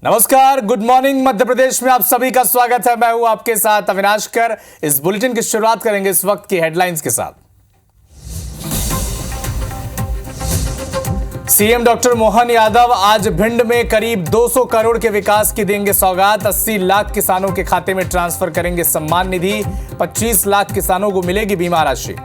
नमस्कार, good morning Madhya Pradesh में आप सभी का स्वागत है। मैं हूं आपके साथ अविनाश कर। इस बुलेटिन की शुरुआत करेंगे इस वक्त की हेडलाइंस के साथ। सीएम डॉक्टर मोहन यादव आज भिंड में करीब 200 करोड़ के विकास की देंगे सौगात। 80 लाख किसानों के खाते में ट्रांसफर करेंगे सम्मान निधि। 25 लाख किसानों को मिलेगी बीमा राशि।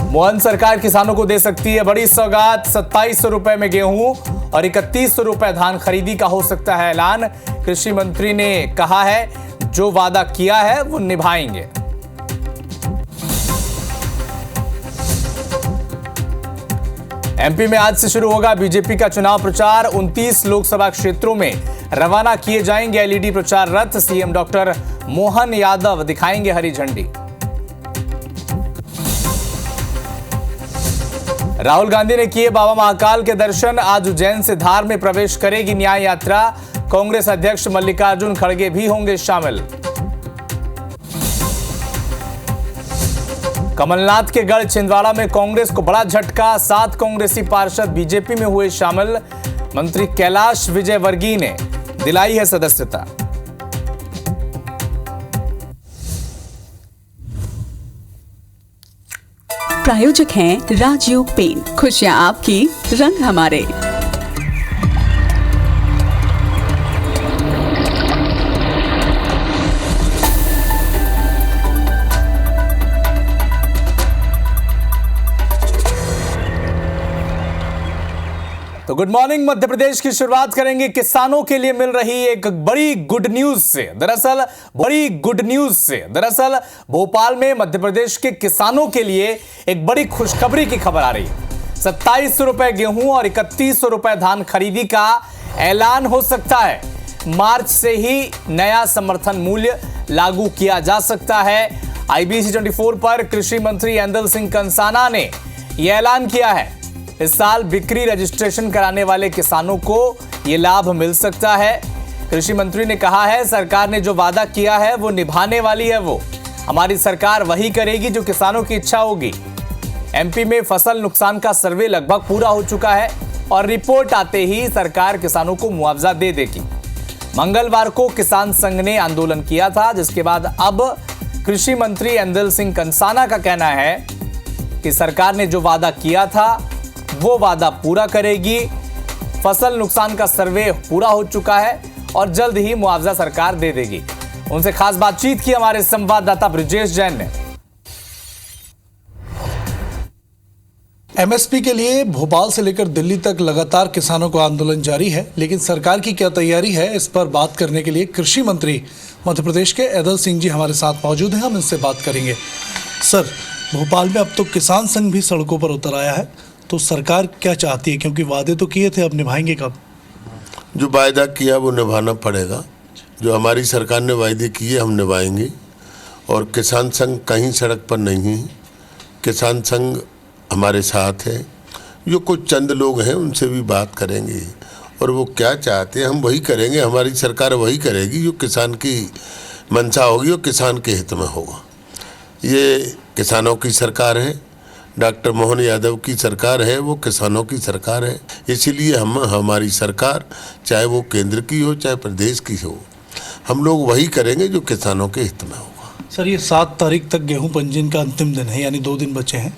मोहन सरकार किसानों को दे सकती है बड़ी सौगात। 2700 रुपए में गेहूं और 3100 रुपए धान खरीदी का हो सकता है ऐलान। कृषि मंत्री ने कहा है जो वादा किया है वो निभाएंगे। एमपी में आज से शुरू होगा बीजेपी का चुनाव प्रचार। 29 लोकसभा क्षेत्रों में रवाना किए जाएंगे एलईडी प्रचार रथ। सीएम डॉक्टर मोहन यादव दिखाएंगे हरी झंडी। राहुल गांधी ने किए बाबा महाकाल के दर्शन। आज उज्जैन से धार में प्रवेश करेगी न्याय यात्रा। कांग्रेस अध्यक्ष मल्लिकार्जुन खड़गे भी होंगे शामिल। कमलनाथ के गढ़ छिंदवाड़ा में कांग्रेस को बड़ा झटका। 7 कांग्रेसी पार्षद बीजेपी में हुए शामिल। मंत्री कैलाश विजयवर्गीय ने दिलाई है सदस्यता। प्रायोजक हैं राजयोग पेंट। खुशियां आपकी, रंग हमारे। तो गुड मॉर्निंग मध्य प्रदेश की शुरुआत करेंगे किसानों के लिए मिल रही एक बड़ी गुड न्यूज से। दरअसल भोपाल में मध्य प्रदेश के किसानों के लिए एक बड़ी खुशखबरी की खबर आ रही है। 2700 रुपए गेहूं और 3100 रुपए धान खरीदी का ऐलान हो सकता है। मार्च से ही नया समर्थन मूल्य लागू किया जा सकता है। IBC 24 पर कृषि मंत्री ऐंदल सिंह कंसाना ने यह ऐलान किया है। इस साल बिक्री रजिस्ट्रेशन कराने वाले किसानों को यह लाभ मिल सकता है। कृषि मंत्री ने कहा है सरकार ने जो वादा किया है वो निभाने वाली है। वो हमारी सरकार वही करेगी जो किसानों की इच्छा होगी। एमपी में फसल नुकसान का सर्वे लगभग पूरा हो चुका है और रिपोर्ट आते ही सरकार किसानों को मुआवजा दे देगी। मंगलवार को किसान संघ ने आंदोलन किया था, जिसके बाद अब कृषि मंत्री ऐंदल सिंह कंसाना का कहना है कि सरकार ने जो वादा किया था वो वादा पूरा करेगी। फसल नुकसान का सर्वे पूरा हो चुका है और जल्द ही मुआवजा सरकार दे देगी। उनसे खास बातचीत की हमारे संवाददाता ब्रिजेश जैन ने। एमएसपी के लिए भोपाल से लेकर दिल्ली तक लगातार किसानों का आंदोलन जारी है, लेकिन सरकार की क्या तैयारी है, इस पर बात करने के लिए कृषि मंत्री मध्य प्रदेश के ऐदल सिंह जी हमारे साथ मौजूद हैं। हम इनसे बात करेंगे। सर, भोपाल में अब तो किसान संघ भी सड़कों पर उतर आया है, तो सरकार क्या चाहती है? क्योंकि वादे तो किए थे, अब निभाएंगे कब? जो वायदा किया वो निभाना पड़ेगा। जो हमारी सरकार ने वायदे किए हम निभाएंगे। और किसान संघ कहीं सड़क पर नहीं है। किसान संघ हमारे साथ है। जो कुछ चंद लोग हैं उनसे भी बात करेंगे और वो क्या चाहते हैं हम वही करेंगे। हमारी सरकार वही करेगी जो किसान की मंशा होगी और किसान के हित में होगा। ये किसानों की सरकार है, डॉक्टर मोहन यादव की सरकार है, वो किसानों की सरकार है। इसीलिए हमारी सरकार चाहे वो केंद्र की हो चाहे प्रदेश की हो, हम लोग वही करेंगे जो किसानों के हित में होगा। सर, ये 7 तारीख तक गेहूं पंजीयन का अंतिम दिन है, यानी 2 दिन बचे हैं।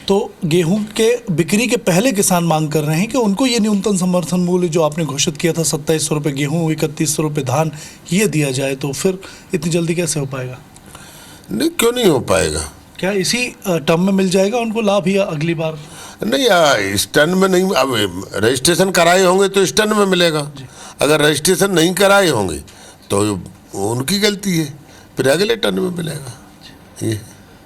तो गेहूं के बिक्री के पहले किसान मांग कर रहे हैं कि उनको ये न्यूनतम समर्थन मूल्य जो आपने घोषित किया था 2700 रुपये गेहूँ 3100 रुपये धान, ये दिया जाए। तो फिर इतनी जल्दी कैसे हो पाएगा? नहीं, क्यों नहीं हो पाएगा? क्या इसी टर्म में मिल जाएगा उनको लाभ या अगली बार? नहीं, इस टर्म में नहीं। अब रजिस्ट्रेशन कराए होंगे तो इस टर्म में मिलेगा। अगर रजिस्ट्रेशन नहीं कराए होंगे तो उनकी गलती है, फिर अगले टर्म में मिलेगा। ये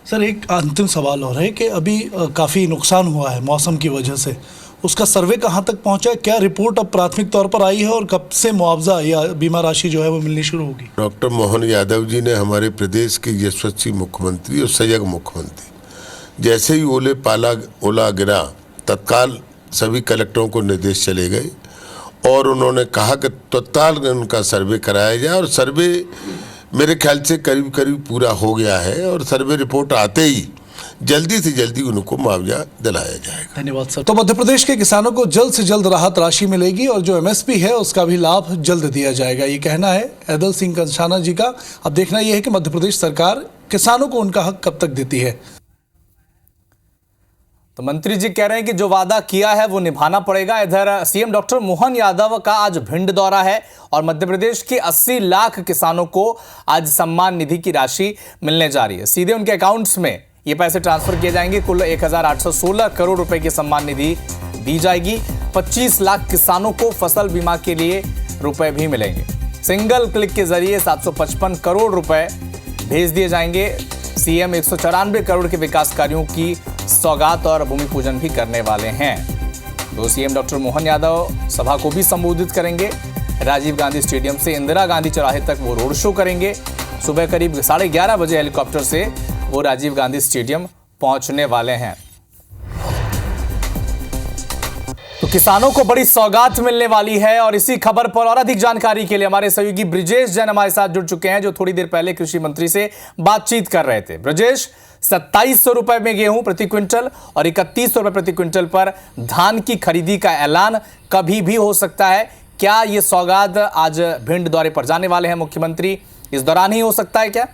सर, एक अंतिम सवाल हो रहा है कि अभी काफ़ी नुकसान हुआ है मौसम की वजह से, उसका सर्वे कहाँ तक पहुँचा है? क्या रिपोर्ट अब प्राथमिक तौर पर आई है और कब से मुआवजा या बीमा राशि जो है वो मिलनी शुरू होगी? डॉक्टर मोहन यादव जी ने, हमारे प्रदेश के यशस्वी मुख्यमंत्री और सजग मुख्यमंत्री, जैसे ही ओला गिरा तत्काल सभी कलेक्टरों को निर्देश चले गए और उन्होंने कहा कि तत्काल उनका सर्वे कराया जाए। और सर्वे मेरे ख्याल से करीब करीब पूरा हो गया है और सर्वे रिपोर्ट आते ही जल्दी से जल्दी उनको मुआवजा दिलाया जाएगा। धन्यवाद सर। तो मध्य प्रदेश के किसानों को जल्द से जल्द राहत राशि मिलेगी और जो एमएसपी है उसका भी लाभ जल्द दिया जाएगा, ये कहना है ऐदल सिंह कंषाना जी का। अब देखना यह है कि मध्य प्रदेश सरकार किसानों को उनका हक कब तक देती है। तो मंत्री जी कह रहे हैं कि जो वादा किया है वो निभाना पड़ेगा। इधर सीएम डॉक्टर मोहन यादव का आज भिंड दौरा है और मध्य प्रदेश के 80 लाख किसानों को आज सम्मान निधि की राशि मिलने जा रही है। सीधे उनके अकाउंट्स में ये पैसे ट्रांसफर किए जाएंगे। कुल 1816 करोड़ रुपए की सम्मान निधि दी जाएगी। 25 लाख किसानों को फसल बीमा के लिए रुपए भी मिलेंगे। सिंगल क्लिक के जरिए 755 करोड़ रुपए भेज दिए जाएंगे। सीएम 194 करोड़ के विकास कार्यों की सौगात और भूमि पूजन भी करने वाले हैं। तो सीएम डॉक्टर मोहन यादव सभा को भी संबोधित करेंगे। राजीव गांधी स्टेडियम से इंदिरा गांधी चौराहे तक वो रोड शो करेंगे। सुबह करीब 11:30 बजे हेलीकॉप्टर से वो राजीव गांधी स्टेडियम पहुंचने वाले हैं। तो किसानों को बड़ी सौगात मिलने वाली है और इसी खबर पर और अधिक जानकारी के लिए हमारे सहयोगी ब्रिजेश जैन हमारे साथ जुड़ चुके हैं, जो थोड़ी देर पहले कृषि मंत्री से बातचीत कर रहे थे। ब्रिजेश, 2700 रुपए में गेहूं प्रति क्विंटल और 3100 रुपए प्रति क्विंटल पर धान की खरीदी का ऐलान कभी भी हो सकता है। क्या ये सौगात आज भिंड दौरे पर जाने वाले हैं मुख्यमंत्री, इस दौरान ही हो सकता है क्या?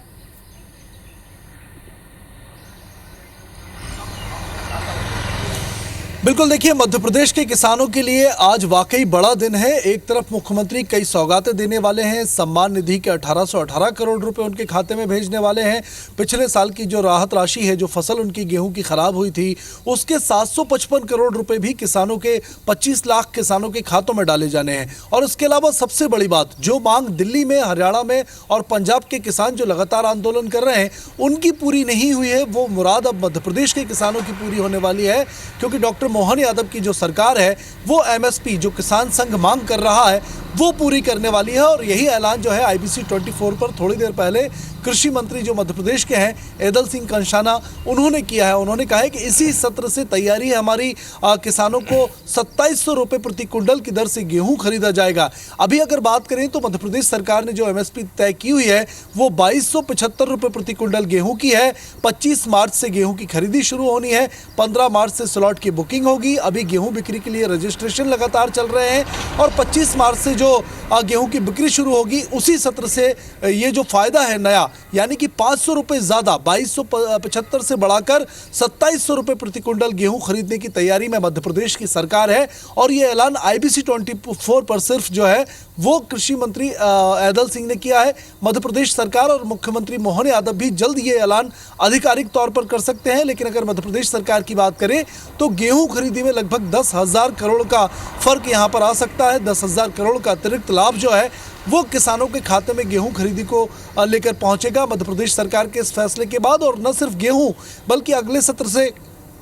बिल्कुल, देखिए मध्य प्रदेश के किसानों के लिए आज वाकई बड़ा दिन है। एक तरफ मुख्यमंत्री कई सौगातें देने वाले हैं। सम्मान निधि के 1818 करोड़ रुपए उनके खाते में भेजने वाले हैं। पिछले साल की जो राहत राशि है, जो फसल उनकी गेहूं की खराब हुई थी, उसके 755 करोड़ रुपए भी किसानों के 25 लाख किसानों के खातों में डाले जाने हैं। और इसके अलावा सबसे बड़ी बात, जो मांग दिल्ली में, हरियाणा में और पंजाब के किसान जो लगातार आंदोलन कर रहे हैं उनकी पूरी नहीं हुई है, वो मुराद अब मध्य प्रदेश के किसानों की पूरी होने वाली है। क्योंकि डॉक्टर मोहन यादव की जो सरकार है वो एमएसपी जो किसान संघ मांग कर रहा है वो पूरी करने वाली है। और यही ऐलान जो है IBC 24 पर थोड़ी देर पहले कृषि मंत्री जो मध्य प्रदेश के हैं ऐदल सिंह कंषाना, उन्होंने किया है। उन्होंने कहा है कि इसी सत्र से तैयारी है हमारी, किसानों को 2700 रुपये प्रति कुंटल की दर से गेहूं खरीदा जाएगा। अभी अगर बात करें तो मध्य प्रदेश सरकार ने जो एमएसपी तय की हुई है वो 2275 रुपये प्रति कुंटल गेहूं की है। 25 मार्च से गेहूं की खरीदी शुरू होनी है। 15 मार्च से स्लॉट की बुकिंग होगी। अभी गेहूं बिक्री के लिए रजिस्ट्रेशन लगातार चल रहे हैं और 25 मार्च से जो गेहूं की बिक्री शुरू होगी, उसी सत्र से ये जो फायदा है नया, यानी कि 500 रुपये ज़्यादा 2275 से बढ़ाकर 2700 रुपये प्रति कुंटल गेहूं खरीदने की तैयारी में मध्य प्रदेश की सरकार है। और ये ऐलान IBC 24 पर सिर्फ जो है वो कृषि मंत्री ऐदल सिंह ने किया है। मध्य प्रदेश सरकार और मुख्यमंत्री मोहन यादव भी जल्द ये ऐलान आधिकारिक तौर पर कर सकते हैं। लेकिन अगर मध्य प्रदेश सरकार की बात करें तो गेहूं खरीदी में लगभग 10,000 करोड़ का फर्क यहाँ पर आ सकता है। 10,000 करोड़ का अतिरिक्त लाभ जो है वो किसानों के खाते में गेहूं खरीदी को लेकर पहुंचेगा मध्य प्रदेश सरकार के इस फैसले के बाद। और न सिर्फ गेहूं बल्कि अगले सत्र से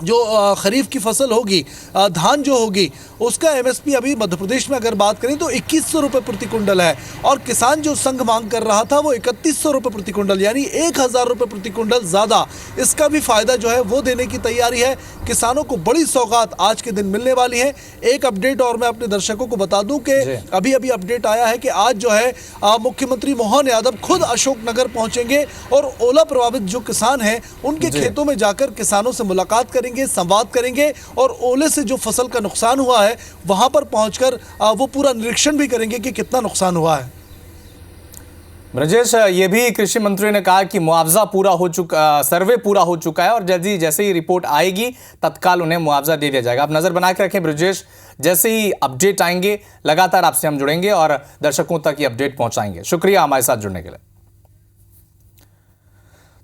जो खरीफ की फसल होगी, धान जो होगी, उसका एमएसपी अभी मध्य प्रदेश में अगर बात करें तो 2100 रुपये प्रति कुंटल है। और किसान जो संघ मांग कर रहा था वो 3100 रुपये प्रति कुंटल, यानी 1000 रुपये प्रति कुंटल ज़्यादा, इसका भी फायदा जो है वो देने की तैयारी है। किसानों को बड़ी सौगात आज के दिन मिलने वाली है। एक अपडेट और मैं अपने दर्शकों को बता दूं कि अभी अभी अपडेट आया है कि आज जो है मुख्यमंत्री मोहन यादव खुद अशोकनगर पहुंचेंगे और ओला प्रभावित जो किसान हैं उनके खेतों में जाकर किसानों से मुलाकात करेंगे, संवाद करेंगे और ओले से जो फसल का नुकसान हुआ है वहां पर पहुंचकर वो पूरा निरीक्षण भी करेंगे कि कितना नुकसान हुआ है। ब्रजेश, ये भी कृषि मंत्री ने कहा कि मुआवजा पूरा हो चुका, सर्वे पूरा हो चुका है और जैसे ही रिपोर्ट आएगी तत्काल उन्हें मुआवजा दे दिया जाएगा। आप नजर बना के रखें ब्रजेश, जैसे ही अपडेट आएंगे लगातार आपसे हम जुड़ेंगे और दर्शकों तक ये अपडेट पहुंचाएंगे। शुक्रिया हमारे साथ जुड़ने के लिए।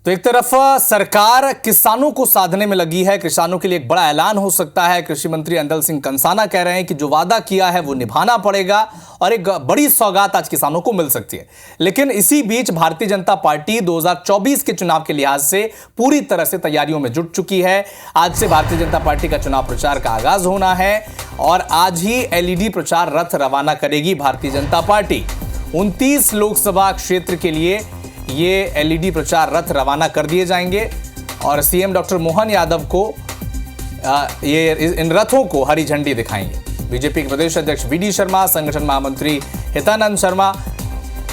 तो एक तरफ सरकार किसानों को साधने में लगी है, किसानों के लिए एक बड़ा ऐलान हो सकता है। कृषि मंत्री ऐदल सिंह कंषाना कह रहे हैं कि जो वादा किया है वो निभाना पड़ेगा और एक बड़ी सौगात आज किसानों को मिल सकती है। लेकिन इसी बीच भारतीय जनता पार्टी 2024 के चुनाव के लिहाज से पूरी तरह से तैयारियों में जुट चुकी है। आज से भारतीय जनता पार्टी का चुनाव प्रचार का आगाज होना है और आज ही LED प्रचार रथ रवाना करेगी भारतीय जनता पार्टी। 29 लोकसभा क्षेत्र के लिए ये LED प्रचार रथ रवाना कर दिए जाएंगे और सीएम डॉक्टर मोहन यादव को ये इन रथों को हरी झंडी दिखाएंगे। बीजेपी के प्रदेश अध्यक्ष VD शर्मा, संगठन महामंत्री हितानंद शर्मा,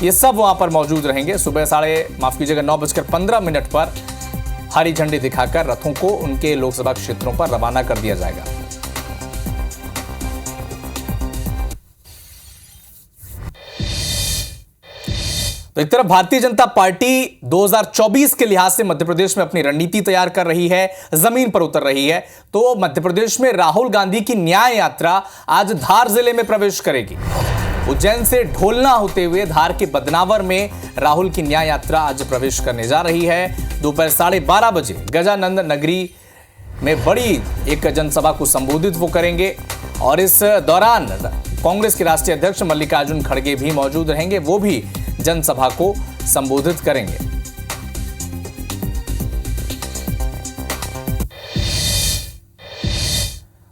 ये सब वहां पर मौजूद रहेंगे। सुबह 9:15 पर हरी झंडी दिखाकर रथों को उनके लोकसभा क्षेत्रों पर रवाना कर दिया जाएगा। तो एक तरफ भारतीय जनता पार्टी 2024 के लिहाज से मध्य प्रदेश में अपनी रणनीति तैयार कर रही है, जमीन पर उतर रही है, तो मध्य प्रदेश में राहुल गांधी की न्याय यात्रा आज धार जिले में प्रवेश करेगी। उज्जैन से ढोलना होते हुए धार के बदनावर में राहुल की न्याय यात्रा आज प्रवेश करने जा रही है। दोपहर 12:30 बजे गजानंद नगरी में बड़ी एक जनसभा को संबोधित वो करेंगे और इस दौरान कांग्रेस के राष्ट्रीय अध्यक्ष मल्लिकार्जुन खड़गे भी मौजूद रहेंगे, वो भी जनसभा को संबोधित करेंगे।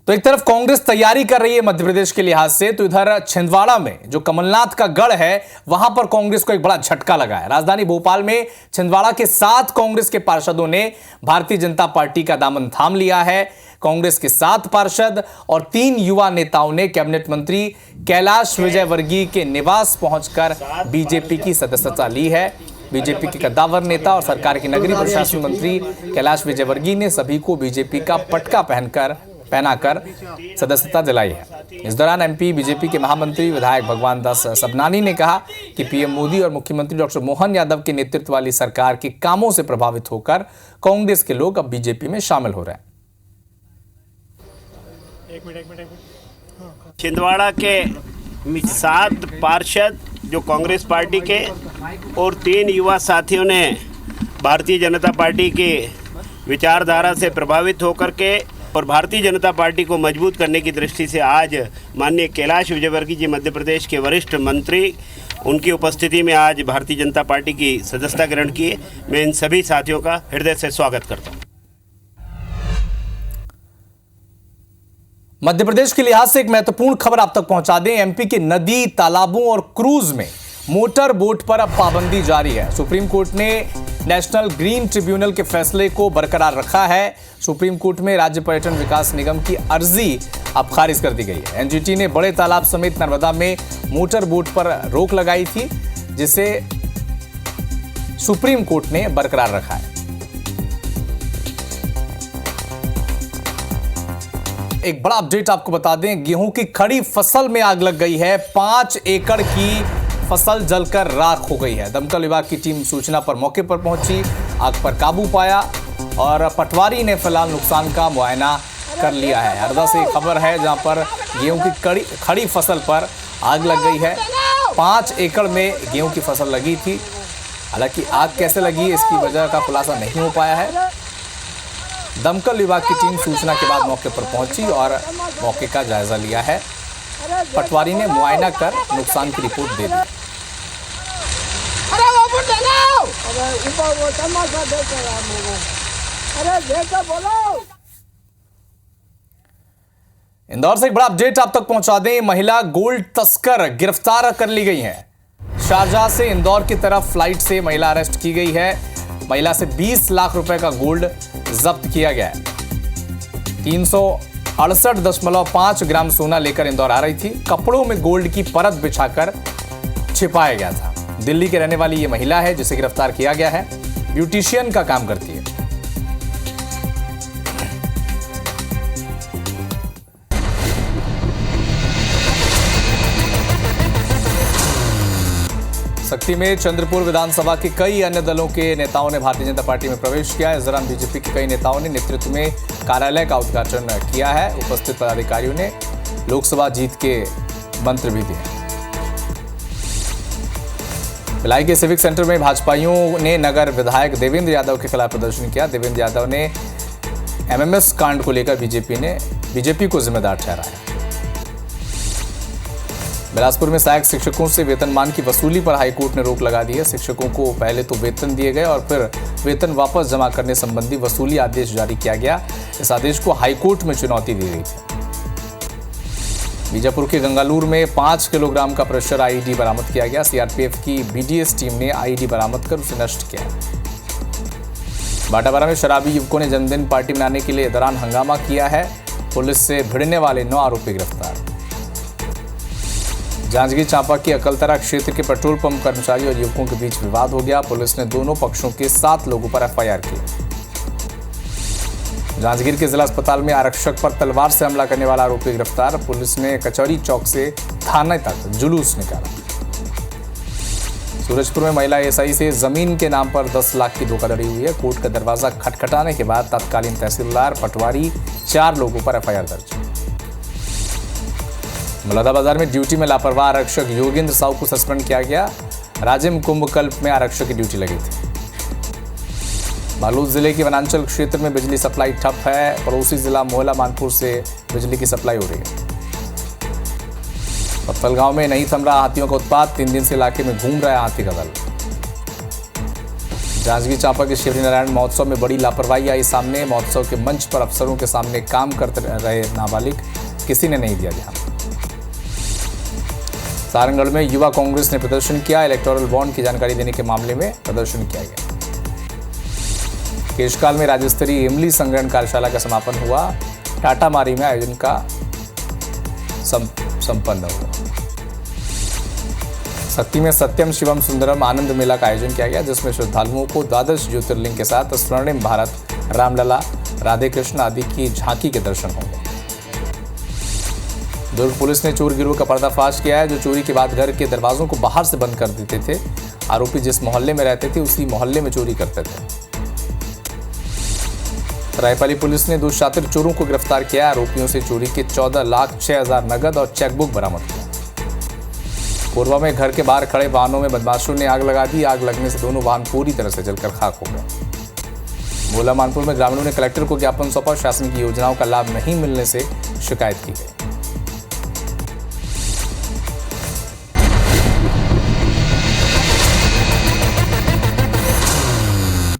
तो एक तरफ कांग्रेस तैयारी कर रही है मध्य प्रदेश के लिहाज से, तो इधर छिंदवाड़ा में जो कमलनाथ का गढ़ है वहां पर कांग्रेस को एक बड़ा झटका लगा है। राजधानी भोपाल में छिंदवाड़ा के 7 कांग्रेस के पार्षदों ने भारतीय जनता पार्टी का दामन थाम लिया है। कांग्रेस के 7 पार्षद और 3 युवा नेताओं ने कैबिनेट मंत्री कैलाश विजयवर्गीय के निवास पहुंचकर बीजेपी की सदस्यता ली है। बीजेपी के कद्दावर नेता और सरकार के नगरीय प्रशासन मंत्री कैलाश विजयवर्गीय ने सभी को बीजेपी का पटका पहनाकर सदस्यता दिलाई है। इस दौरान एमपी बीजेपी के महामंत्री विधायक भगवान दास सबनानी ने कहा कि पीएम मोदी और मुख्यमंत्री डॉक्टर मोहन यादव के नेतृत्व वाली सरकार के कामों से प्रभावित होकर कांग्रेस के लोग अब बीजेपी में शामिल हो रहे हैं। छिंदवाड़ा के 7 पार्षद जो कांग्रेस पार्टी के और 3 युवा साथियों ने भारतीय जनता पार्टी की विचारधारा से प्रभावित होकर के और भारतीय जनता पार्टी को मजबूत करने की दृष्टि से आज माननीय कैलाश विजयवर्गीय जी मध्य प्रदेश के वरिष्ठ मंत्री, उनकी उपस्थिति में आज भारतीय जनता पार्टी की सदस्यता ग्रहण की। मैं इन सभी साथियों का हृदय से स्वागत करता हूँ। मध्य प्रदेश के लिहाज से एक महत्वपूर्ण खबर आप तक पहुंचा दें। एमपी के नदी, तालाबों और क्रूज में मोटर बोट पर अब पाबंदी जारी है। सुप्रीम कोर्ट ने नेशनल ग्रीन ट्रिब्यूनल के फैसले को बरकरार रखा है। सुप्रीम कोर्ट में राज्य पर्यटन विकास निगम की अर्जी अब खारिज कर दी गई है। एनजीटी ने बड़े तालाब समेत नर्मदा में मोटर बोट पर रोक लगाई थी, जिसे सुप्रीम कोर्ट ने बरकरार रखा है। एक बड़ा अपडेट आपको बता दें, गेहूं की खड़ी फसल में आग लग गई है। 5 एकड़ की फसल जलकर राख हो गई है। दमकल विभाग की टीम सूचना पर मौके पर पहुंची, आग पर काबू पाया और पटवारी ने फिलहाल नुकसान का मुआयना कर लिया है। हरदा से खबर है जहां पर गेहूं की खड़ी फसल पर आग लग गई है। 5 एकड़ में गेहूं की फसल लगी थी। हालांकि आग कैसे लगी इसकी वजह का खुलासा नहीं हो पाया है। दमकल विभाग की टीम सूचना के बाद मौके पर पहुंची और मौके का जायजा लिया है। पटवारी ने मुआयना कर नुकसान की रिपोर्ट दे दी। इंदौर से एक बड़ा अपडेट आप तक पहुंचा दें। महिला गोल्ड तस्कर गिरफ्तार कर ली गई है। शारजाह से इंदौर की तरफ फ्लाइट से महिला अरेस्ट की गई है। महिला से 20 लाख रुपए का गोल्ड जब्त किया गया है। 368.5 ग्राम सोना लेकर इंदौर आ रही थी। कपड़ों में गोल्ड की परत बिछाकर छिपाया गया था। दिल्ली के रहने वाली ये महिला है जिसे गिरफ्तार किया गया है। ब्यूटिशियन का काम करती है। शक्ति में चंद्रपुर विधानसभा के कई अन्य दलों के नेताओं ने भारतीय जनता पार्टी में प्रवेश किया। इस दौरान बीजेपी के कई नेताओं ने नेतृत्व में कार्यालय का उद्घाटन किया है। उपस्थित पदाधिकारियों ने लोकसभा जीत के मंत्र भी दिए। भिलाई के सिविक सेंटर में भाजपाइयों ने नगर विधायक देवेंद्र यादव के खिलाफ प्रदर्शन किया। देवेंद्र यादव ने एमएमएस कांड को लेकर बीजेपी को जिम्मेदार ठहराया। बिलासपुर में सहायक शिक्षकों से वेतनमान की वसूली पर हाईकोर्ट ने रोक लगा दी है। शिक्षकों को पहले तो वेतन दिए गए और फिर वेतन वापस जमा करने संबंधी वसूली आदेश जारी किया गया। इस आदेश को हाईकोर्ट में चुनौती दी गई थी। बीजापुर के गंगालूर में 5 किलोग्राम का प्रेशर आईईडी बरामद किया गया। सीआरपीएफ की बीडीएस टीम ने आईईडी बरामद कर उसे नष्ट किया। बाटाबारा में शराबी युवकों ने जन्मदिन पार्टी मनाने के लिए दौरान हंगामा किया है। पुलिस से भिड़ने वाले 9 आरोपी गिरफ्तार। जांजगीर चांपा की अकलतरा क्षेत्र के पेट्रोल पंप कर्मचारी और युवकों के बीच विवाद हो गया। पुलिस ने दोनों पक्षों के 7 लोगों पर एफआईआर की। जांजगीर के जिला अस्पताल में आरक्षक पर तलवार से हमला करने वाला आरोपी गिरफ्तार। पुलिस ने कचौड़ी चौक से थाने तक जुलूस निकाला। सूरजपुर में महिला एसआई से जमीन के नाम पर 10 लाख की धोखाधड़ी हुई है। कोर्ट का दरवाजा खटखटाने के बाद तत्कालीन तहसीलदार पटवारी 4 लोगों पर एफआईआर दर्ज। मुरादाबाद में ड्यूटी में लापरवाह आरक्षक योगेंद्र साहू को सस्पेंड किया गया। राजिम कुंभकल्प में आरक्षक की ड्यूटी लगी थी। बालोद जिले के वनांचल क्षेत्र में बिजली सप्लाई ठप है। पड़ोसी जिला मोहला मानपुर से बिजली की सप्लाई हो रही है। पत्थलगांव में नहीं थम रहा हाथियों का उत्पात। 3 दिन से इलाके में घूम रहा है हाथी का दल। जांजगीर चांपा के शिवरी नारायण महोत्सव में बड़ी लापरवाही आई सामने। महोत्सव के मंच पर अफसरों के सामने काम करते रहे नाबालिग, किसी ने नहीं दिया ध्यान। सारंगढ़ में युवा कांग्रेस ने प्रदर्शन किया। इलेक्टोरल बॉन्ड की जानकारी देने के मामले में प्रदर्शन किया गया। केशकाल में राज्य स्तरीय इमली संग्रहण कार्यशाला का समापन हुआ। टाटामारी में आयोजन का संपन्न हुआ। सत्ती में सत्यम शिवम सुंदरम आनंद मेला का आयोजन किया गया, जिसमें श्रद्धालुओं को द्वादश ज्योतिर्लिंग के साथ स्वर्णिम भारत, रामलला, राधे कृष्ण आदि की झांकी के दर्शन होंगे। दुर्ग पुलिस ने चोर गिरोह का पर्दाफाश किया है, जो चोरी के बाद घर के दरवाजों को बाहर से बंद कर देते थे। आरोपी जिस मोहल्ले में रहते थे उसी मोहल्ले में चोरी करते थे। रायपाली पुलिस ने 2 शातिर चोरों को गिरफ्तार किया। आरोपियों से चोरी के 14,06,000 नगद और चेकबुक बरामद किया। कोरबा में घर के बाहर खड़े वाहनों में बदमाशों ने आग लगा दी। आग लगने से दोनों वाहन पूरी तरह से जलकर खाक हो गए। भोला मानपुर में ग्रामीणों ने कलेक्टर को ज्ञापन सौंपा। शासन की योजनाओं का लाभ नहीं मिलने से शिकायत की गई।